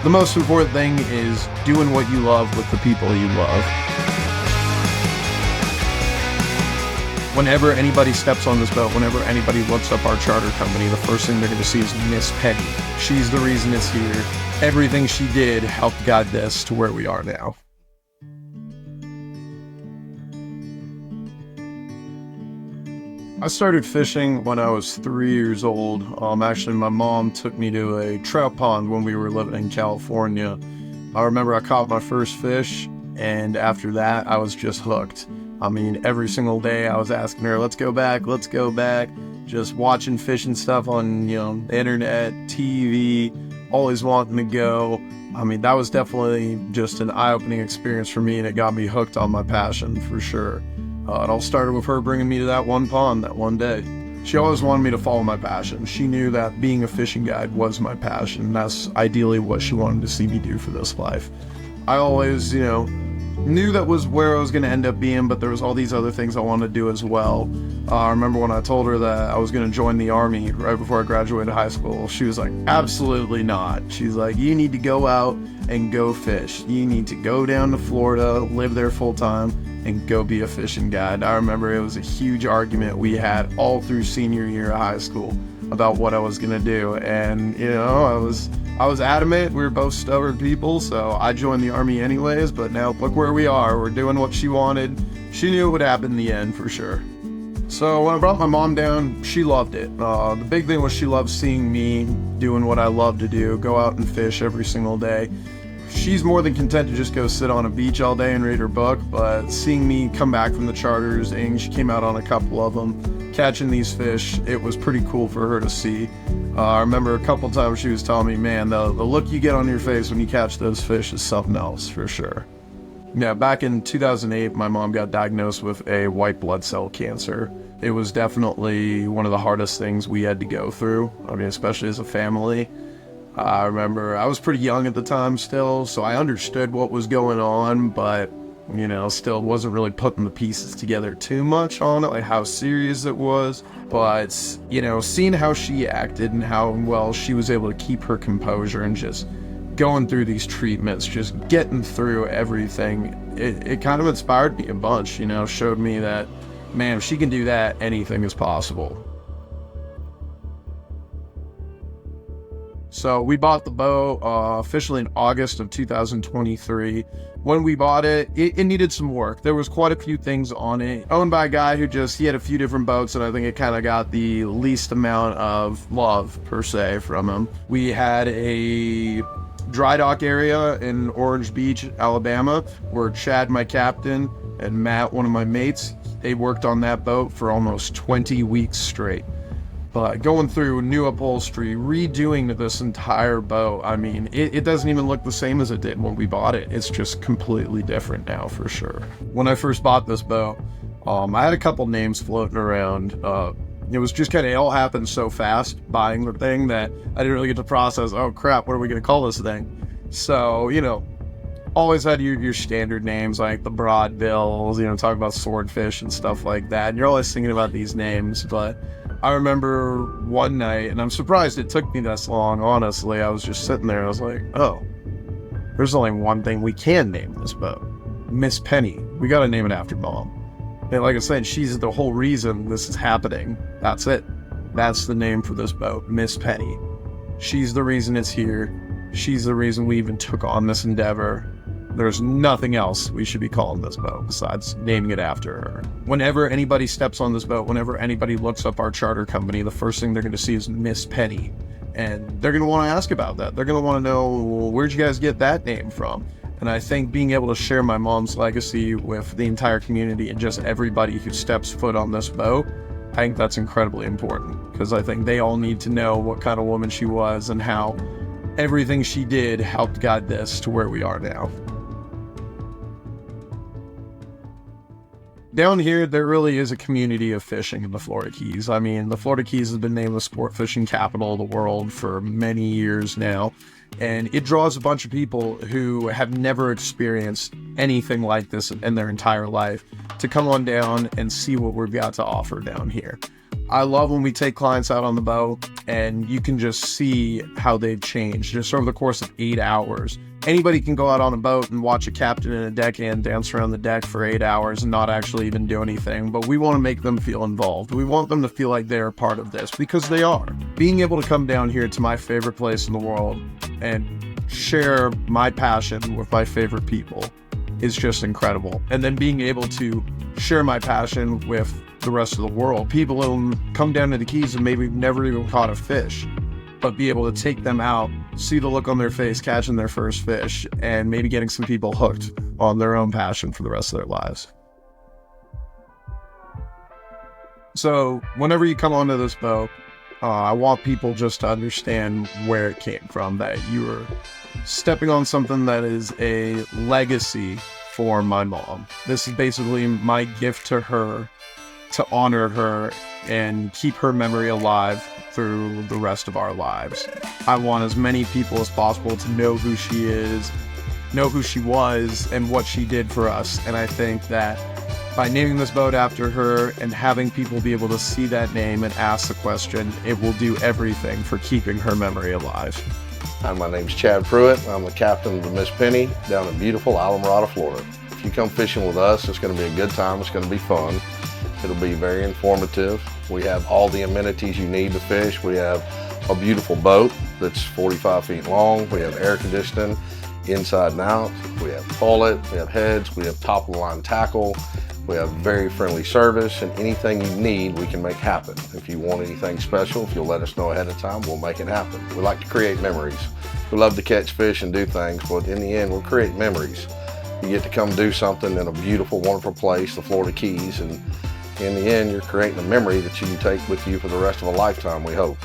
The most important thing is doing what you love with the people you love. Whenever anybody steps on this boat, whenever anybody looks up our charter company, the first thing they're going to see is Miss Penny. She's the reason it's here. Everything she did helped guide this to where we are now. I started fishing when I was 3 years old. Actually, my mom took me to a trout pond when we were living in California. I remember I caught my first fish, and after that, I was just hooked. I mean, every single day I was asking her, let's go back, just watching fishing stuff on, the internet, TV, always wanting to go. I mean, that was definitely just an eye-opening experience for me, and it got me hooked on my passion for sure. It all started with her bringing me to that one pond that one day. She always wanted me to follow my passion. She knew that being a fishing guide was my passion. That's ideally what she wanted to see me do for this life. I always, knew that was where I was going to end up being, but there was all these other things I wanted to do as well. I remember when I told her that I was going to join the Army right before I graduated high school, she was like, absolutely not. She's like, you need to go out and go fish. You need to go down to Florida, live there full time, and go be a fishing guide. I remember it was a huge argument we had all through senior year of high school about what I was going to do. And, I was adamant. We were both stubborn people, so I joined the Army anyways, but now look where we are. We're doing what she wanted. She knew it would happen in the end for sure. So when I brought my mom down, she loved it. The big thing was she loved seeing me doing what I love to do, go out and fish every single day. She's more than content to just go sit on a beach all day and read her book, but seeing me come back from the charters, and she came out on a couple of them, catching these fish, it was pretty cool for her to see. I remember a couple times she was telling me, man, the look you get on your face when you catch those fish is something else for sure. Yeah, back in 2008, my mom got diagnosed with a white blood cell cancer. It was definitely one of the hardest things we had to go through, especially as a family. I remember I was pretty young at the time still, so I understood what was going on, but, still wasn't really putting the pieces together too much on it, like how serious it was. But, seeing how she acted and how well she was able to keep her composure and just going through these treatments, just getting through everything, it kind of inspired me a bunch, showed me that, man, if she can do that, anything is possible. So we bought the boat officially in August of 2023. When we bought it, it needed some work. There was quite a few things on it. Owned by a guy who he had a few different boats, and I think it kind of got the least amount of love, per se, from him. We had a dry dock area in Orange Beach, Alabama, where Chad, my captain, and Matt, one of my mates, they worked on that boat for almost 20 weeks straight. But going through new upholstery, redoing this entire boat, it doesn't even look the same as it did when we bought it. It's just completely different now for sure. When I first bought this boat, I had a couple names floating around. It was just it all happened so fast buying the thing that I didn't really get to process, oh crap, what are we going to call this thing? So, always had your standard names like the Broadbills, talk about swordfish and stuff like that. And you're always thinking about these names, but I remember one night, and I'm surprised it took me this long, honestly. I was just sitting there, I was like, oh, there's only one thing we can name this boat. Miss Penny. We gotta name it after Mom. And like I said, she's the whole reason this is happening. That's it. That's the name for this boat, Miss Penny. She's the reason it's here. She's the reason we even took on this endeavor. There's nothing else we should be calling this boat besides naming it after her. Whenever anybody steps on this boat, whenever anybody looks up our charter company, the first thing they're going to see is Miss Penny. And they're going to want to ask about that. They're going to want to know, well, where'd you guys get that name from? And I think being able to share my mom's legacy with the entire community and just everybody who steps foot on this boat, I think that's incredibly important. Because I think they all need to know what kind of woman she was and how everything she did helped guide this to where we are now. Down here, there really is a community of fishing in the Florida Keys. The Florida Keys has been named the sport fishing capital of the world for many years now, and it draws a bunch of people who have never experienced anything like this in their entire life to come on down and see what we've got to offer down here. I love when we take clients out on the boat and you can just see how they've changed just over the course of 8 hours. Anybody can go out on a boat and watch a captain and a deckhand dance around the deck for 8 hours and not actually even do anything, but we want to make them feel involved. We want them to feel like they're part of this, because they are. Being able to come down here to my favorite place in the world and share my passion with my favorite people is just incredible. And then being able to share my passion with the rest of the world, people who come down to the Keys and maybe never even caught a fish, but be able to take them out, see the look on their face, catching their first fish, and maybe getting some people hooked on their own passion for the rest of their lives. So whenever you come onto this boat, I want people just to understand where it came from, that you are stepping on something that is a legacy for my mom. This is basically my gift to her, to honor her and keep her memory alive through the rest of our lives. I want as many people as possible to know who she is, know who she was, and what she did for us. And I think that by naming this boat after her and having people be able to see that name and ask the question, it will do everything for keeping her memory alive. Hi, my name's Chad Pruitt. I'm the captain of the Miss Penny down in beautiful Islamorada, Florida. If you come fishing with us, it's going to be a good time. It's going to be fun. It'll be very informative. We have all the amenities you need to fish. We have a beautiful boat that's 45 feet long. We have air conditioning inside and out. We have toilet, we have heads, we have top of the line tackle. We have very friendly service, and anything you need, we can make happen. If you want anything special, if you'll let us know ahead of time, we'll make it happen. We like to create memories. We love to catch fish and do things, but in the end, we'll create memories. You get to come do something in a beautiful, wonderful place, the Florida Keys, and in the end, you're creating a memory that you can take with you for the rest of a lifetime, we hope.